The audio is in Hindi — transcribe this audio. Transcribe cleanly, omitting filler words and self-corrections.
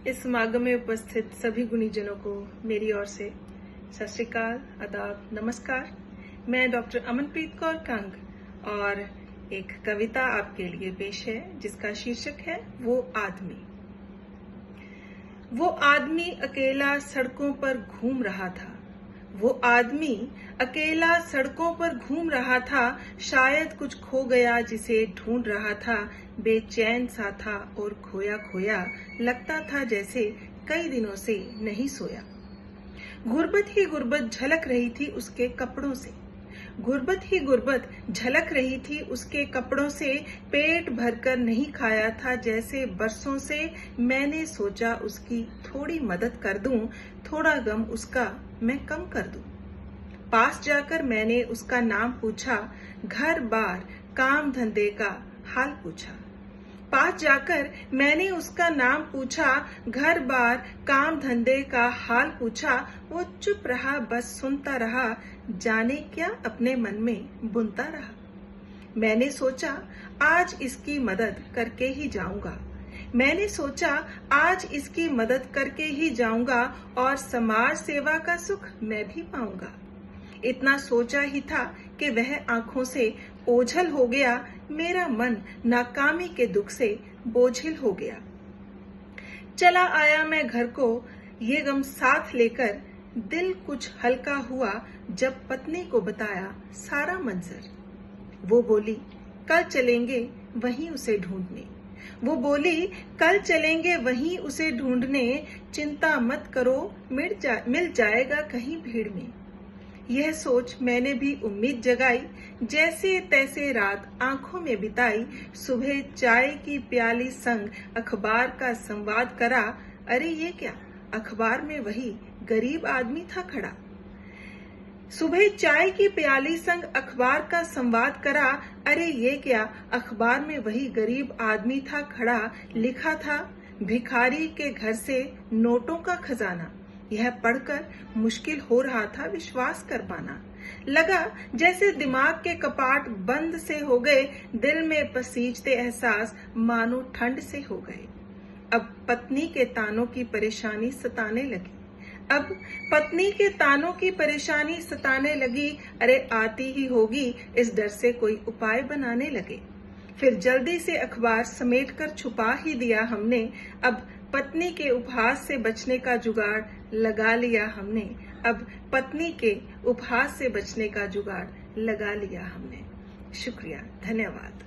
इस समागम में उपस्थित सभी गुणीजनों को मेरी ओर से सत श्री अकाल, आदाब, नमस्कार। मैं डॉक्टर अमनप्रीत कौर कंग और एक कविता आपके लिए पेश है जिसका शीर्षक है वो आदमी। वो आदमी अकेला सड़कों पर घूम रहा था। वो आदमी अकेला सड़कों पर घूम रहा था, शायद कुछ खो गया जिसे ढूंढ रहा था। बेचैन सा था और खोया खोया लगता था, जैसे कई दिनों से नहीं सोया। गुर्बत ही गुर्बत झलक रही थी उसके कपड़ों से। गुर्बत ही गुर्बत झलक रही थी उसके कपड़ों से। पेट भरकर नहीं खाया था जैसे बरसों से। मैंने सोचा उसकी थोड़ी मदद कर दूं, थोड़ा गम उसका मैं कम कर दूं। पास जाकर मैंने उसका नाम पूछा, घर बार काम धंधे का हाल पूछा। पास जाकर मैंने उसका नाम पूछा, घर बार काम धंधे का हाल पूछा। वो चुप रहा, बस सुनता रहा, जाने क्या अपने मन में बुनता रहा। मैंने सोचा आज इसकी मदद करके ही जाऊंगा। मैंने सोचा आज इसकी मदद करके ही जाऊंगा और समाज सेवा का सुख मैं भी पाऊंगा। इतना सोचा ही था कि वह आंखों से ओझल हो गया। मेरा मन नाकामी के दुख से बोझिल हो गया। चला आया मैं घर को ये गम साथ लेकर। दिल कुछ हल्का हुआ जब पत्नी को बताया सारा मंजर। वो बोली कल चलेंगे वहीं उसे ढूंढने। वो बोली कल चलेंगे वहीं उसे ढूंढने। चिंता मत करो मिल जाएगा कहीं भीड़ में। यह सोच मैंने भी उम्मीद जगाई, जैसे तैसे रात आंखों में बिताई। सुबह चाय की प्याली संग अखबार का संवाद करा। अरे ये क्या, अखबार में वही गरीब आदमी था खड़ा। सुबह चाय की प्याली संग अखबार का संवाद करा। अरे ये क्या, अखबार में वही गरीब आदमी था खड़ा। लिखा था भिखारी के घर से नोटों का खजाना। यह पढ़कर मुश्किल हो रहा था विश्वास कर पाना। लगा जैसे दिमाग के कपाट बंद से हो गए। दिल में पसीजते एहसास मानो ठंड से हो गए। अब पत्नी के तानों की परेशानी सताने लगी। अब पत्नी के तानों की परेशानी सताने लगी। अरे आती ही होगी, इस डर से कोई उपाय बनाने लगे। फिर जल्दी से अखबार समेट कर छुपा ही दिया हमने। अब पत्नी के उपहास से बचने का जुगाड़ लगा लिया हमने। अब पत्नी के उपहास से बचने का जुगाड़ लगा लिया हमने। शुक्रिया, धन्यवाद।